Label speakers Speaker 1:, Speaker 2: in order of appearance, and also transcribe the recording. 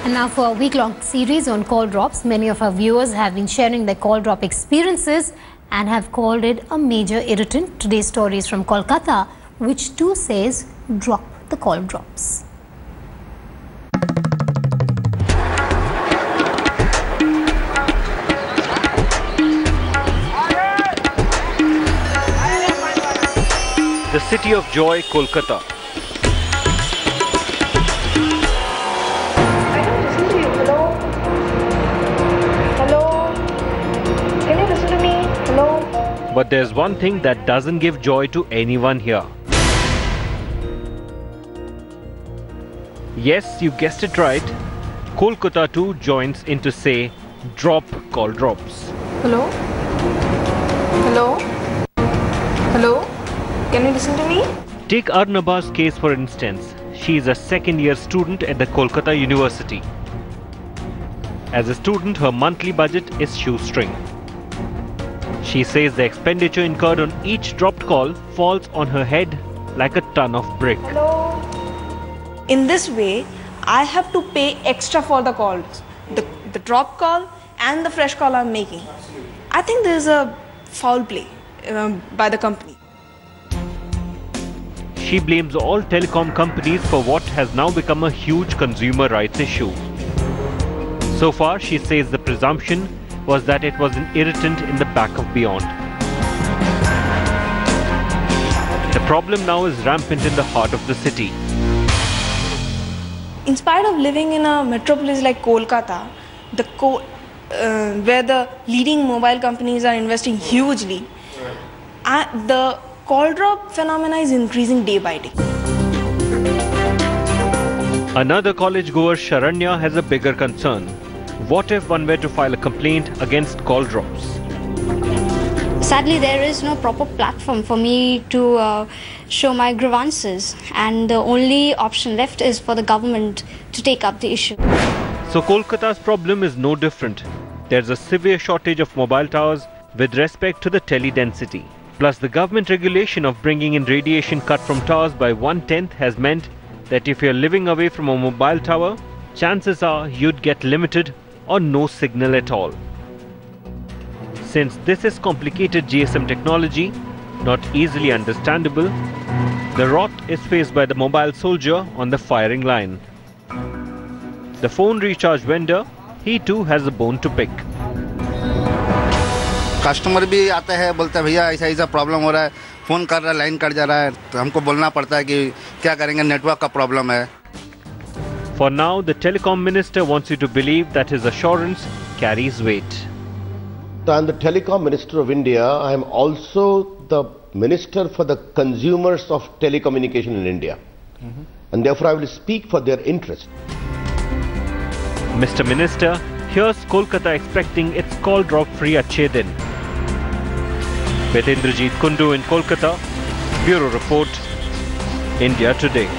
Speaker 1: And now for a week-long series on call drops, many of our viewers have been sharing their call drop experiences and have called it a major irritant. Today's story is from Kolkata, which too says drop the call drops.
Speaker 2: The city of joy, Kolkata. But there's one thing that doesn't give joy to anyone here. Yes, you guessed it right. Kolkata too joins in to say, drop call drops.
Speaker 3: Hello? Hello? Hello? Can you listen to me?
Speaker 2: Take Arnaba's case for instance. She is a second-year student at the Kolkata University. As a student, her monthly budget is shoestring. She says the expenditure incurred on each dropped call falls on her head like a ton of brick.
Speaker 3: Hello? In this way, I have to pay extra for the calls, the drop call and the fresh call I'm making. I think there is a foul play by the company.
Speaker 2: She blames all telecom companies for what has now become a huge consumer rights issue. So far, she says the presumption was that it was an irritant in the back of beyond. The problem now is rampant in the heart of the city.
Speaker 3: In spite of living in a metropolis like Kolkata, where the leading mobile companies are investing hugely, the call drop phenomena is increasing day by day.
Speaker 2: Another college goer, Sharanya, has a bigger concern. What if one were to file a complaint against call drops?
Speaker 4: Sadly, there is no proper platform for me to show my grievances, and the only option left is for the government to take up the issue.
Speaker 2: So Kolkata's problem is no different. There's a severe shortage of mobile towers with respect to the tele-density. Plus, the government regulation of bringing in radiation cut from towers by 1/10 has meant that if you're living away from a mobile tower, chances are you'd get limited or no signal at all. Since this is complicated GSM technology, not easily understandable, the rot is faced by the mobile soldier on the firing line. The phone recharge vendor, he too has a bone to pick.
Speaker 5: Customer भी आते हैं, बोलते हैं भैया ऐसा ऐसा problem हो रहा है, फ़ोन कर रहा है, लाइन कट जा रहा है, तो हमको बोलना पड़ता है कि क्या करेंगे, नेटवर्क का प्रॉब्लम है.
Speaker 2: For now, the telecom minister wants you to believe that his assurance carries weight.
Speaker 6: I am the telecom minister of India. I am also the minister for the consumers of telecommunication in India. And therefore I will speak for their interest.
Speaker 2: Mr. Minister, here's Kolkata expecting its call drop free Achhe Din. With Indrajit Kundu in Kolkata, Bureau Report, India Today.